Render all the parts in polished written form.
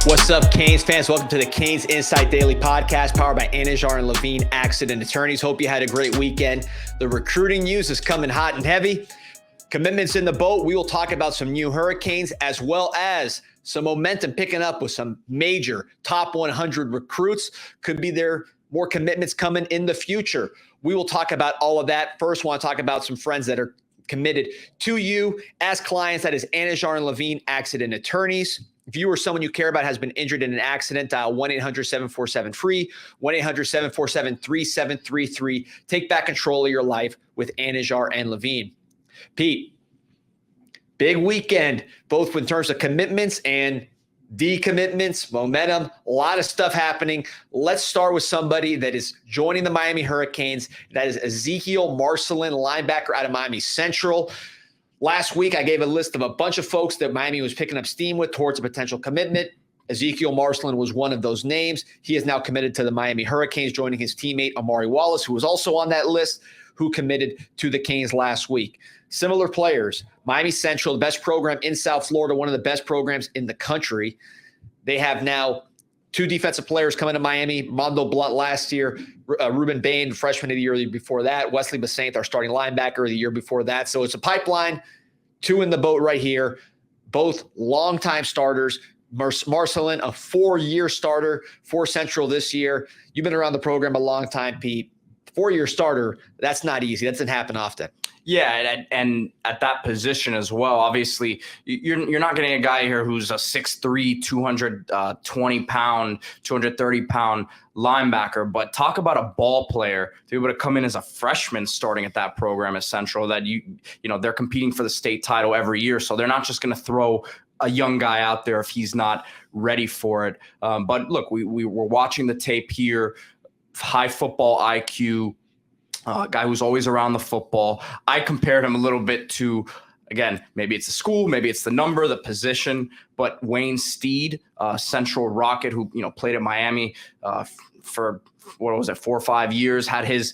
What's up, Canes fans? Welcome to the CanesInSight Daily Podcast, powered by Anajar and Levine Accident Attorneys. Hope you had a great weekend. The recruiting news is coming hot and heavy. Commitments in the boat. We will talk about some new Hurricanes, as well as some momentum picking up with some major top 100 recruits. Could be there more commitments coming in the future. We will talk about all of that. First, want to talk about some friends that are committed to you as clients. That is Anajar and Levine Accident Attorneys. If you or someone you care about has been injured in an accident, dial 1-800-747-FREE, 1-800-747-3733. Take back control of your life with Anajar and Levine. Pete, big weekend, both in terms of commitments and decommitments, momentum, a lot of stuff happening. Let's start with somebody that is joining the Miami Hurricanes. That is Ezekiel Marcelin, linebacker out of Miami Central. Last week, I gave a list of a bunch of folks that Miami was picking up steam with towards a potential commitment. Ezekiel Marcelin was one of those names. He is now committed to the Miami Hurricanes, joining his teammate Amari Wallace, who was also on that list, who committed to the Canes last week. Similar players, Miami Central, the best program in South Florida, one of the best programs in the country. They have now two defensive players coming to Miami. Mondo Blunt last year, Ruben Bain, freshman of the year before that. Wesley Basaint, our starting linebacker the year before that. So it's a pipeline, two in the boat right here, both longtime starters. Marcelin, a 4-year starter for Central this year. You've been around the program a long time, Pete. 4-year starter, that's not easy. That doesn't happen often. Yeah, and at that position as well, obviously, you're not getting a guy here who's a 6'3", 220-pound, 230-pound linebacker. But talk about a ball player to be able to come in as a freshman starting at that program at Central, that they're competing for the state title every year. So they're not just going to throw a young guy out there if he's not ready for it. But look, we were watching the tape here, high football IQ, guy who's always around the football. I compared him a little bit to, again, maybe it's the school, maybe it's the number, the position, but Wayne Steed, Central Rocket, who played at Miami for 4 or 5 years, had his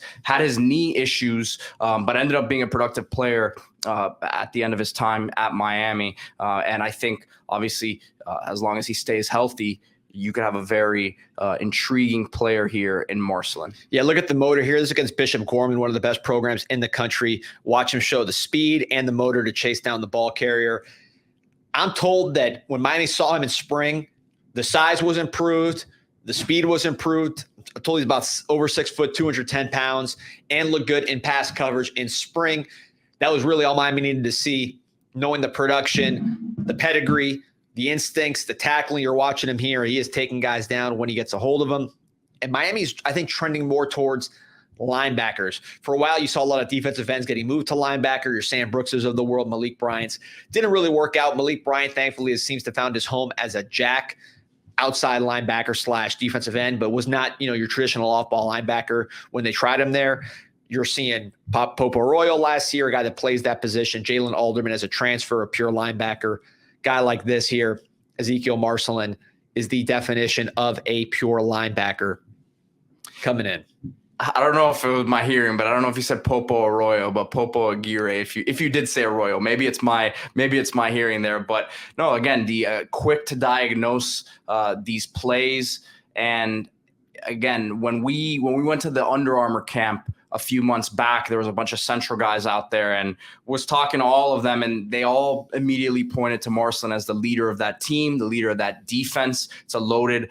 knee issues, but ended up being a productive player at the end of his time at Miami. And I think, obviously, as long as he stays healthy, you could have a very intriguing player here in Marcelin. Yeah, look at the motor here. This is against Bishop Gorman, one of the best programs in the country. Watch him show the speed and the motor to chase down the ball carrier. I'm told that when Miami saw him in spring, the size was improved, the speed was improved. I'm told he's about over 6 foot, 210 pounds, and looked good in pass coverage in spring. That was really all Miami needed to see, knowing the production, the pedigree, the instincts, the tackling. You're watching him here. He is taking guys down when he gets a hold of them. And Miami's, I think, trending more towards linebackers. For a while, you saw a lot of defensive ends getting moved to linebacker. Your Sam Brookses of the world, Malik Bryant's. Didn't really work out. Malik Bryant, thankfully, seems to have found his home as a jack, outside linebacker / defensive end, but was not, your traditional off-ball linebacker when they tried him there. You're seeing Popo Arroyo last year, a guy that plays that position. Jalen Alderman as a transfer, a pure linebacker. Guy like this here, Ezekiel Marcelin, is the definition of a pure linebacker coming in. I don't know if it was my hearing, but I don't know if you said Popo Arroyo, but Popo Aguirre. If you did say Arroyo, maybe it's my hearing there. But no, again, the quick to diagnose these plays. And again, when we went to the Under Armour camp a few months back, there was a bunch of Central guys out there, and was talking to all of them, and they all immediately pointed to Marcelin as the leader of that team, the leader of that defense. It's a loaded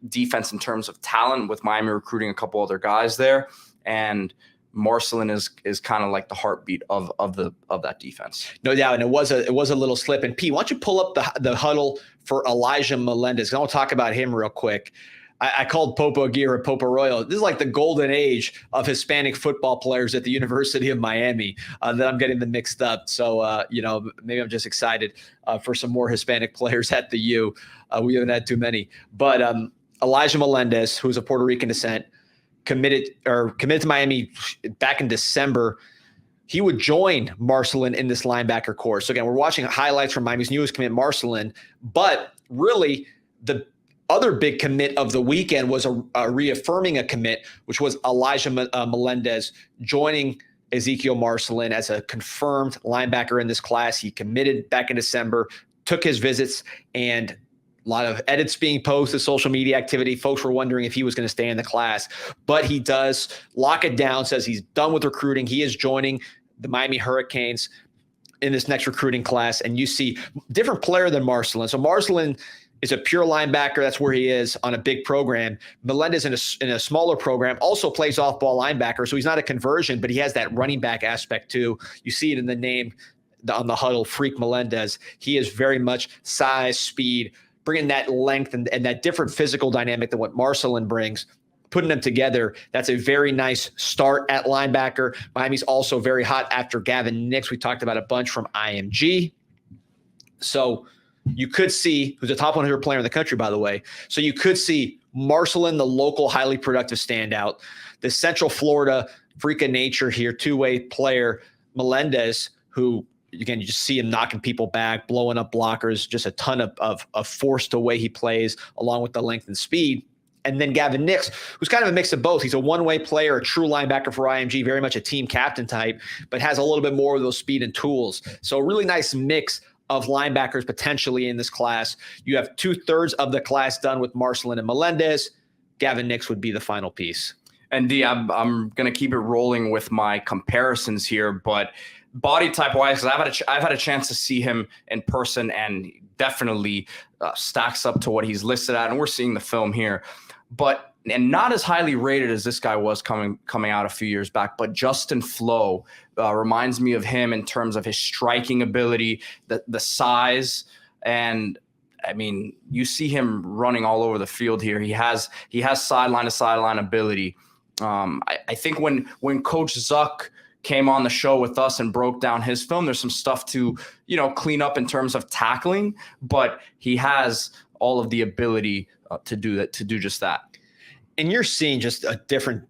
defense in terms of talent, with Miami recruiting a couple other guys there, and Marcelin is kind of like the heartbeat of that defense. No doubt, and it was a little slip. And Pete, why don't you pull up the huddle for Elijah Melendez? I want to talk about him real quick. I called Popo Aguirre Popo Arroyo. This is like the golden age of Hispanic football players at the University of Miami that I'm getting them mixed up. So, maybe I'm just excited for some more Hispanic players at the U. We haven't had too many. But Elijah Melendez, who's of Puerto Rican descent, committed to Miami back in December. He would join Marcelin in this linebacker course. So, again, we're watching highlights from Miami's newest commit, Marcelin. But really, the other big commit of the weekend was a reaffirming a commit, which was Elijah Melendez joining Ezekiel Marcelin as a confirmed linebacker in this class. He committed back in December, took his visits, and A lot of edits being posted, social media activity. Folks were wondering if he was going to stay in the class, but he does lock it down, says he's done with recruiting. He is joining the Miami Hurricanes in this next recruiting class. And you see different player than Marcelin. So Marcelin is a pure linebacker. That's where he is on a big program. Melendez in a smaller program also plays off-ball linebacker. So he's not a conversion, but he has that running back aspect too. You see it in the name on the huddle, Freak Melendez. He is very much size, speed, bringing that length and that different physical dynamic than what Marcelin brings, putting them together. That's a very nice start at linebacker. Miami's also very hot after Gavin Nix. We talked about a bunch from IMG. So you could see, who's a top 100 player in the country, by the way. So you could see Marcelin, the local highly productive standout, the Central Florida freak of nature here, two-way player, Melendez, who, again, you just see him knocking people back, blowing up blockers, just a ton of force to the way he plays, along with the length and speed. And then Gavin Nix, who's kind of a mix of both. He's a one-way player, a true linebacker for IMG, very much a team captain type, but has a little bit more of those speed and tools. So a really nice mix of linebackers potentially in this class. You have 2/3 of the class done with Marcelin and Melendez. Gavin Nix would be the final piece. And D, I'm going to keep it rolling with my comparisons here, but body type wise, because I've had a chance to see him in person, and definitely stacks up to what he's listed at. And we're seeing the film here, and not as highly rated as this guy was coming out a few years back. But Justin Flo reminds me of him in terms of his striking ability, the size, and I mean, you see him running all over the field here. He has sideline to sideline ability. I think when Coach Zuck came on the show with us and broke down his film, there's some stuff to, clean up in terms of tackling, but he has all of the ability to do just that. And you're seeing just a different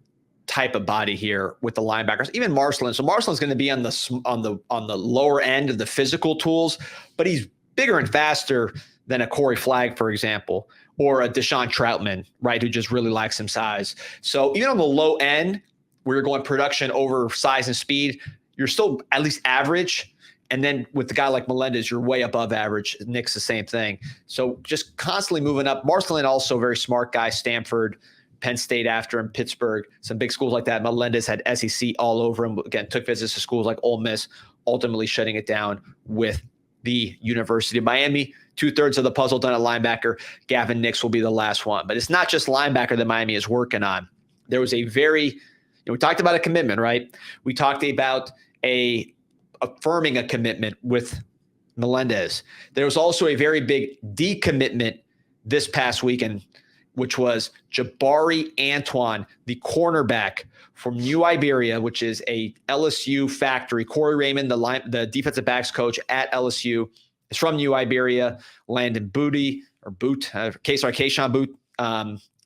type of body here with the linebackers, even Marcelin. So Marcelin's going to be on the lower end of the physical tools, but he's bigger and faster than a Corey Flagg, for example, or a Deshaun Troutman, right, who just really likes some size. So even on the low end, where you're going production over size and speed, you're still at least average. And then with a guy like Melendez, you're way above average. Nick's the same thing. So just constantly moving up. Marcelin also a very smart guy, Stanford, Penn State after him, Pittsburgh, some big schools like that. Melendez had SEC all over him. Again, took visits to schools like Ole Miss, ultimately shutting it down with the University of Miami. 2/3 of the puzzle done at linebacker. Gavin Nix will be the last one. But it's not just linebacker that Miami is working on. There was a very we talked about a commitment, right? We talked about affirming a commitment with Melendez. There was also a very big decommitment this past weekend, which was Jabari Antoine, the cornerback from New Iberia, which is a LSU factory. Corey Raymond, the defensive backs coach at LSU, is from New Iberia. Landon Kayshawn Boot,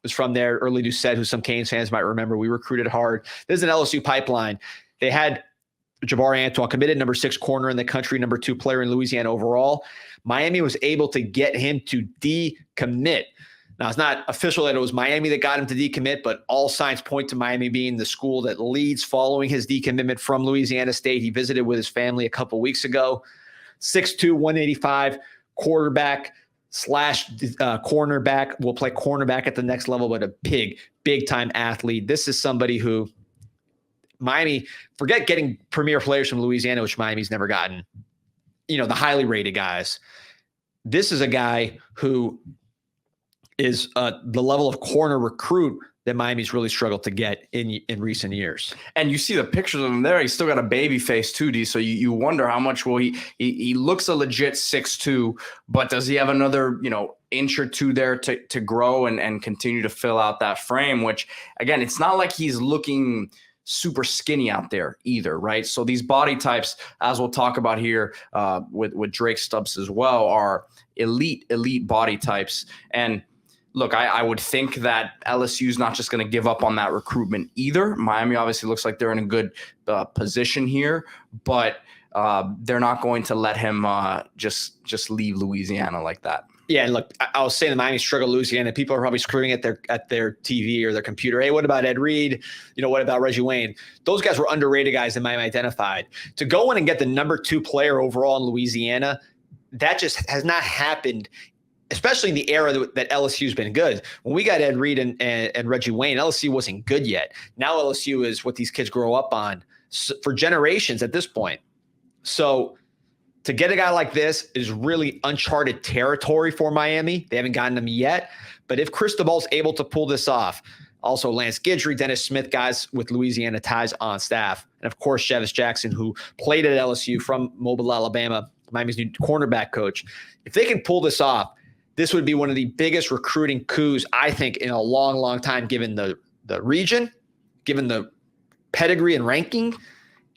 was from there. Early Doucette, who some Canes fans might remember. We recruited hard. This is an LSU pipeline. They had Jabari Antoine committed, number 6 corner in the country, number 2 player in Louisiana overall. Miami was able to get him to decommit. Now, it's not official that it was Miami that got him to decommit, but all signs point to Miami being the school that leads following his decommitment from Louisiana State. He visited with his family a couple weeks ago. 6'2", 185, quarterback / cornerback, will play cornerback at the next level, but a big time athlete. This is somebody who Miami, forget getting premier players from Louisiana, which Miami's never gotten, the highly rated guys. This is a guy who is the level of corner recruit that Miami's really struggled to get in recent years. And you see the pictures of him there. He's still got a baby face too, D. So you wonder how much will he looks a legit 6'2", but does he have another, inch or two there to grow and continue to fill out that frame, which again, it's not like he's looking super skinny out there either, right? So these body types, as we'll talk about here with Drake Stubbs as well, are elite body types. And look, I would think that LSU is not just going to give up on that recruitment either. Miami obviously looks like they're in a good position here, but they're not going to let him just leave Louisiana like that. Yeah, and look, I was saying the Miami struggle Louisiana. People are probably screaming at their TV or their computer. Hey, what about Ed Reed? What about Reggie Wayne? Those guys were underrated guys that Miami identified. To go in and get the number 2 player overall in Louisiana, that just has not happened especially in the era that LSU's been good. When we got Ed Reed and Reggie Wayne, LSU wasn't good yet. Now LSU is what these kids grow up on for generations at this point. So to get a guy like this is really uncharted territory for Miami. They haven't gotten him yet. But if Cristobal's able to pull this off, also Lance Guidry, Dennis Smith, guys with Louisiana ties on staff, and of course Chavis Jackson, who played at LSU from Mobile, Alabama, Miami's new cornerback coach. If they can pull this off, this would be one of the biggest recruiting coups, I think, in a long, long time, given the region, given the pedigree and ranking,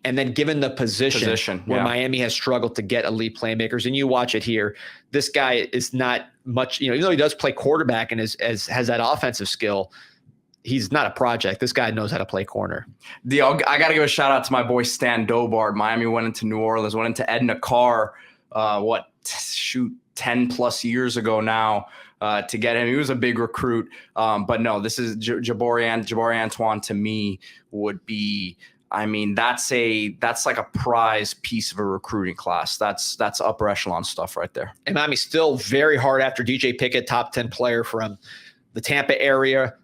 and then given the position where Miami has struggled to get elite playmakers. And you watch it here. This guy is not much, even though he does play quarterback and has that offensive skill, he's not a project. This guy knows how to play corner. I got to give a shout out to my boy Stan Dobard. Miami went into New Orleans, went into Edna Carr, 10 plus years ago now to get him. He was a big recruit. But no, this is Jabari Antoine to me would be, that's like a prize piece of a recruiting class. That's upper echelon stuff right there. And Miami's still very hard after DJ Pickett, top 10 player from the Tampa area.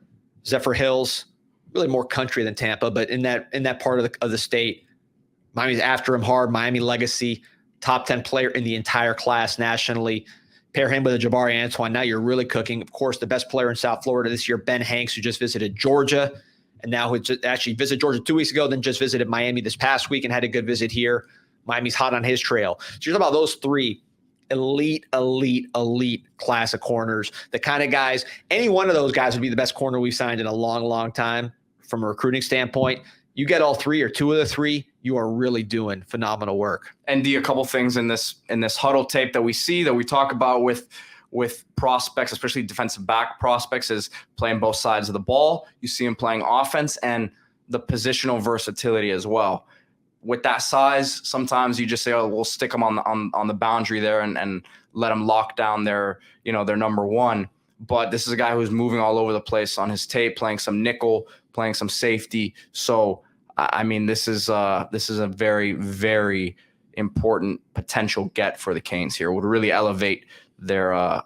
Zephyr Hills, really more country than Tampa, but in that part of the state, Miami's after him hard. Miami legacy, top 10 player in the entire class nationally. Pair him with a Jabari Antoine. Now you're really cooking. Of course, the best player in South Florida this year, Ben Hanks, who just visited Georgia, and now who actually visited Georgia 2 weeks ago, then just visited Miami this past week and had a good visit here. Miami's hot on his trail. So you're talking about those three elite class of corners, the kind of guys, any one of those guys would be the best corner we've signed in a long, long time from a recruiting standpoint. You get all three or two of the three, you are really doing phenomenal work. And a couple things in this huddle tape that we see, that we talk about with prospects, especially defensive back prospects, is playing both sides of the ball. You see him playing offense and the positional versatility as well. With that size, sometimes you just say, oh, we'll stick them on the boundary there and let them lock down their number one. But this is a guy who's moving all over the place on his tape, playing some nickel, playing some safety. So, this is a very, very important potential get for the Canes here. It would really elevate their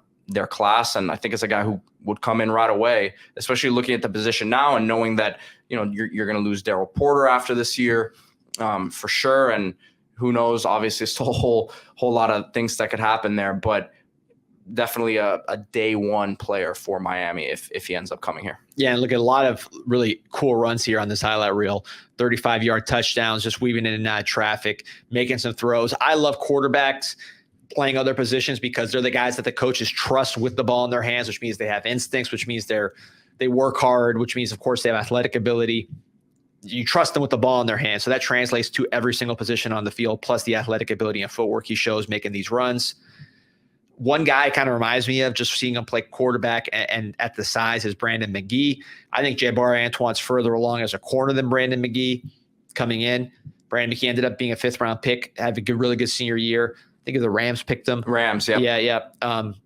class. And I think it's a guy who would come in right away, especially looking at the position now and knowing that, you're going to lose Daryl Porter after this year. For sure. And who knows, obviously still a whole lot of things that could happen there, but definitely a day one player for Miami if he ends up coming here. Yeah. And look at a lot of really cool runs here on this highlight reel, 35-yard touchdowns, just weaving in and out of traffic, making some throws. I love quarterbacks playing other positions because they're the guys that the coaches trust with the ball in their hands, which means they have instincts, which means they work hard, which means, of course, they have athletic ability. You trust them with the ball in their hands. So that translates to every single position on the field, plus the athletic ability and footwork he shows making these runs. One guy kind of reminds me of, just seeing him play quarterback and at the size, is Brandon McGee. I think Jabari Antoine's further along as a corner than Brandon McGee coming in. Brandon McGee ended up being a 5th-round pick, had a really good senior year. I think the Rams picked him. Rams, yeah. Yeah.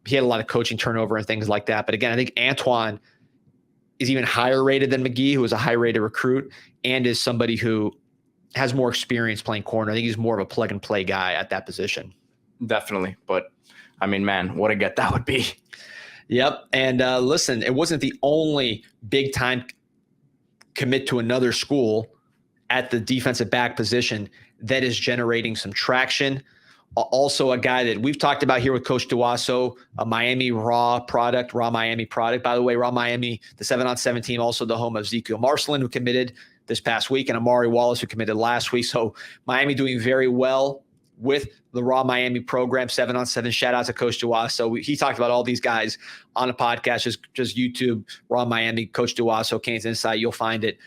He had a lot of coaching turnover and things like that. But again, I think Antoine is even higher rated than McGee, who was a high-rated recruit, and is somebody who has more experience playing corner. I think he's more of a plug-and-play guy at that position. Definitely. But, man, what a get that would be. Yep. And listen, it wasn't the only big-time commit to another school at the defensive back position that is generating some traction. Also a guy that we've talked about here with Coach Duaso, a Miami Raw Miami product. By the way, Raw Miami, the 7-on-7 team, also the home of Ezekiel Marcelin, who committed this past week, and Amari Wallace, who committed last week. So Miami doing very well with the Raw Miami program, 7-on-7. Shout out to Coach Duaso. He talked about all these guys on a podcast. Just YouTube Raw Miami, Coach Duaso, CanesInSight. You'll find it.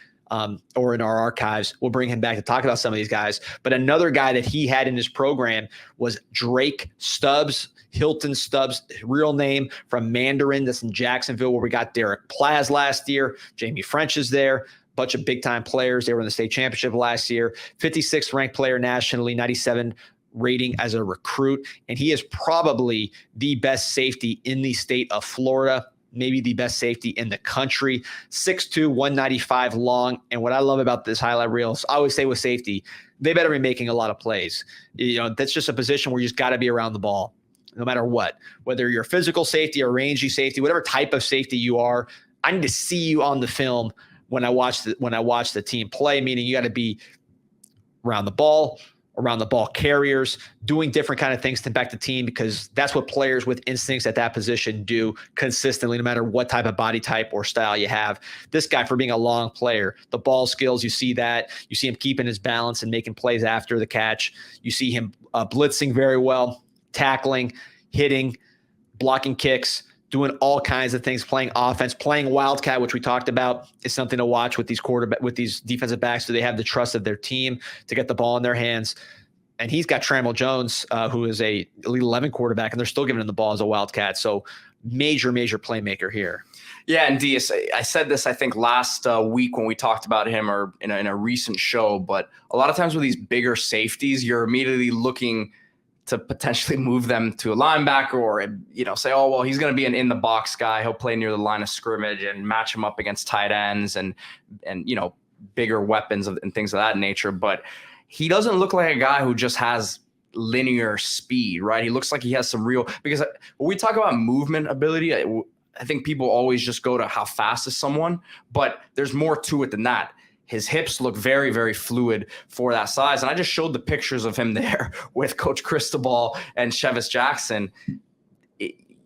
Or in our archives. We'll bring him back to talk about some of these guys. But another guy that he had in his program was Drake Stubbs, Hilton Stubbs, real name, from Mandarin. That's in Jacksonville, where we got Derek Plaz last year. Jamie French is there. Bunch of big-time players. They were in the state championship last year. 56th ranked player nationally, 97 rating as a recruit. And he is probably the best safety in the state of Florida, maybe the best safety in the country. 6'2", 195 long. And what I love about this highlight reels, I always say with safety, they better be making a lot of plays. That's just a position where you just got to be around the ball. no matter what, whether you're physical safety or rangy safety, whatever type of safety you are, I need to see you on the film when I watch the team play, meaning you got to be around the ball carriers, doing different kind of things to impact the team, because that's what players with instincts at that position do consistently, no matter what type of body type or style you have. This guy, for being a long player, the ball skills, you see that. You see him keeping his balance and making plays after the catch. You see him blitzing very well, tackling, hitting, blocking kicks, doing all kinds of things, playing offense, playing wildcat, which we talked about, is something to watch with these defensive backs. Do they have the trust of their team to get the ball in their hands? And he's got Trammell Jones, who is a Elite 11 quarterback, and they're still giving him the ball as a wildcat. So major playmaker here. Yeah, and D, I said this, I think, last week when we talked about him, or in a recent show, but a lot of times with these bigger safeties, you're immediately looking to potentially move them to a linebacker, or, say, oh, well, he's going to be an in-the-box guy. He'll play near the line of scrimmage and match him up against tight ends and bigger weapons and things of that nature. But he doesn't look like a guy who just has linear speed, right? He looks like he has some real – because when we talk about movement ability, I think people always just go to how fast is someone, but there's more to it than that. His hips look very, very fluid for that size. And I just showed the pictures of him there with Coach Cristobal and Chevis Jackson.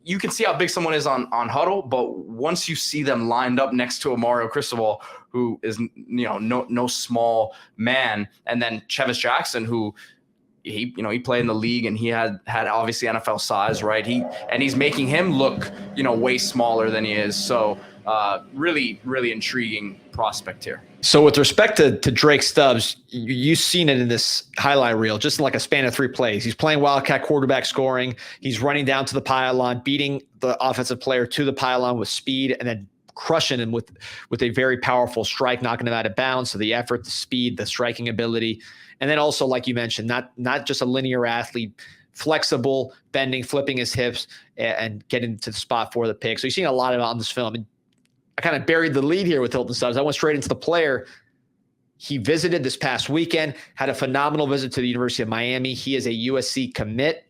You can see how big someone is on huddle, but once you see them lined up next to a Mario Cristobal, who is no small man, and then Chevis Jackson, who he played in the league and he had obviously NFL size, right? He's making him look way smaller than he is. So really, really intriguing prospect here. So with respect to Drake Stubbs, you've seen it in this highlight reel, just in like a span of 3 plays. He's playing wildcat quarterback scoring. He's running down to the pylon, beating the offensive player to the pylon with speed, and then crushing him with a very powerful strike, knocking him out of bounds. So the effort, the speed, the striking ability. And then also, like you mentioned, not just a linear athlete, flexible, bending, flipping his hips, and getting to the spot for the pick. So you've seen a lot of it on this film. And I kind of buried the lead here with Hilton Stubbs. I went straight into the player. He visited this past weekend, had a phenomenal visit to the University of Miami. He is a USC commit,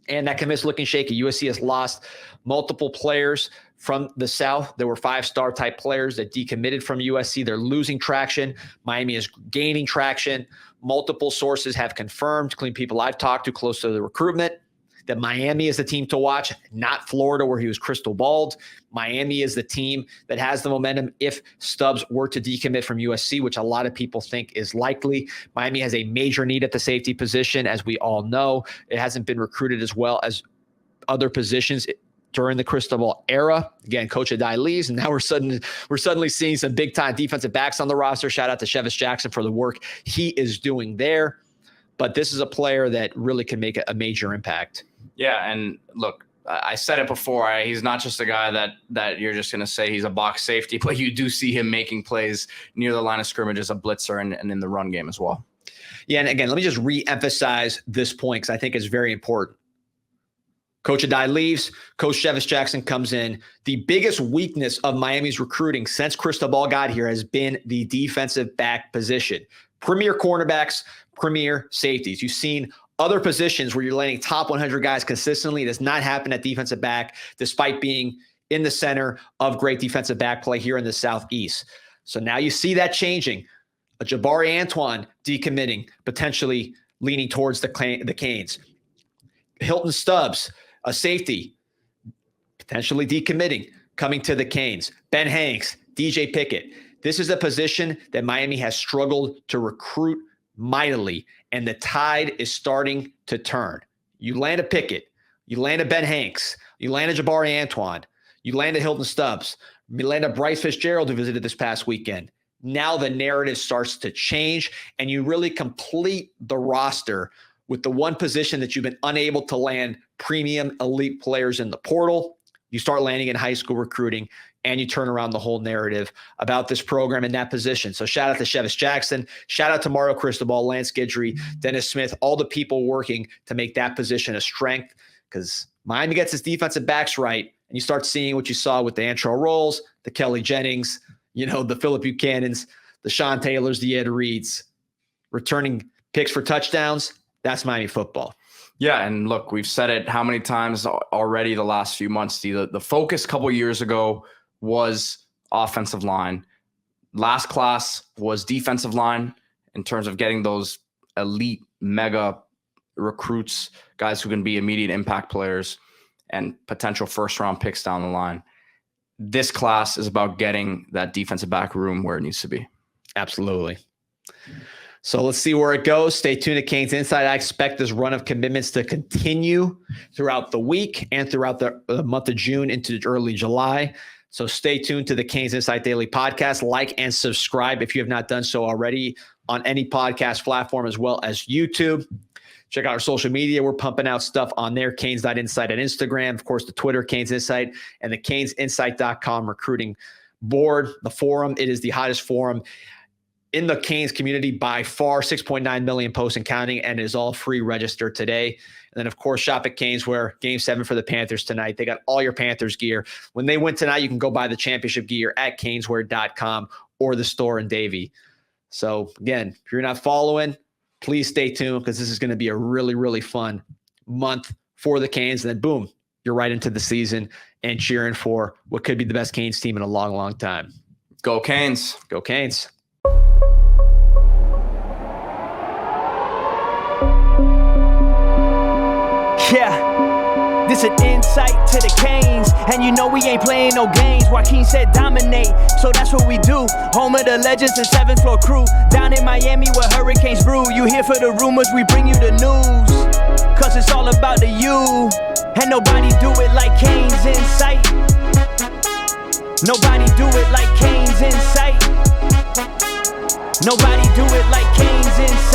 and that commit's looking shaky. USC has lost multiple players from the South. There were 5-star type players that decommitted from USC. They're losing traction. Miami is gaining traction. Multiple sources have confirmed, including people I've talked to close to the recruitment, that Miami is the team to watch, not Florida, where he was crystal balled. Miami is the team that has the momentum if Stubbs were to decommit from USC, which a lot of people think is likely. Miami has a major need at the safety position, as we all know. It hasn't been recruited as well as other positions during the Cristobal era. Again, Coach Adai leaves, and now we're suddenly seeing some big-time defensive backs on the roster. Shout out to Chevis Jackson for the work he is doing there. But this is a player that really can make a major impact. Yeah, and look, I said it before. He's not just a guy that you're just going to say he's a box safety, but you do see him making plays near the line of scrimmage as a blitzer and in the run game as well. Yeah, and again, let me just re-emphasize this point because I think it's very important. Coach Adai leaves. Coach Chevis Jackson comes in. The biggest weakness of Miami's recruiting since Cristobal got here has been the defensive back position. Premier cornerbacks, premier safeties. You've seen other positions where you're landing top 100 guys consistently. It does not happen at defensive back, despite being in the center of great defensive back play here in the Southeast. So now you see that changing. A Jabari Antoine decommitting, potentially leaning towards the Canes. Hilton Stubbs, a safety, potentially decommitting, coming to the Canes. Ben Hanks, DJ Pickett. This is a position that Miami has struggled to recruit mightily, and the tide is starting to turn. You land a Pickett, you land a Ben Hanks, you land a Jabari Antoine, you land a Hilton Stubbs, you land a Bryce Fitzgerald who visited this past weekend. Now the narrative starts to change, and you really complete the roster with the one position that you've been unable to land premium elite players in the portal. You start landing in high school recruiting, and you turn around the whole narrative about this program in that position. So shout out to Chevis Jackson. Shout out to Mario Cristobal, Lance Guidry, Dennis Smith, all the people working to make that position a strength, because Miami gets its defensive backs right, and you start seeing what you saw with the Antrell Rolls, the Kelly Jennings, the Phillip Buchanans, the Sean Taylors, the Ed Reeds, returning picks for touchdowns. That's Miami football. Yeah, and look, we've said it how many times already the last few months, Steve. The focus a couple of years ago was offensive line. Last class was defensive line in terms of getting those elite mega recruits, guys who can be immediate impact players and potential first-round picks down the line. This class is about getting that defensive back room where it needs to be. Absolutely. So let's see where it goes. Stay tuned to Canes Insight. I expect this run of commitments to continue throughout the week and throughout the month of June into early July. So stay tuned to the Canes Insight Daily Podcast. Like and subscribe if you have not done so already on any podcast platform as well as YouTube. Check out our social media. We're pumping out stuff on there, canes.insight on Instagram. Of course, the Twitter, Canes Insight, and the CanesInsight.com recruiting board, the forum. It is the hottest forum in the Canes community by far, 6.9 million posts and counting, and it is all free. Register today. And then, of course, shop at Canes, where Game 7 for the Panthers tonight. They got all your Panthers gear. When they win tonight, you can go buy the championship gear at caneswear.com or the store in Davie. So, again, if you're not following, please stay tuned because this is going to be a really, really fun month for the Canes. And then, boom, you're right into the season and cheering for what could be the best Canes team in a long, long time. Go Canes. Go Canes. Yeah, this an insight to the Canes, and you know we ain't playing no games. Joaquin said dominate, so that's what we do. Home of the legends and 7th floor crew, down in Miami where hurricanes brew. You here for the rumors, we bring you the news, cause it's all about the you, and nobody do it like Canes Insight. Nobody do it like Canes Insight. Nobody do it like Canes Insight.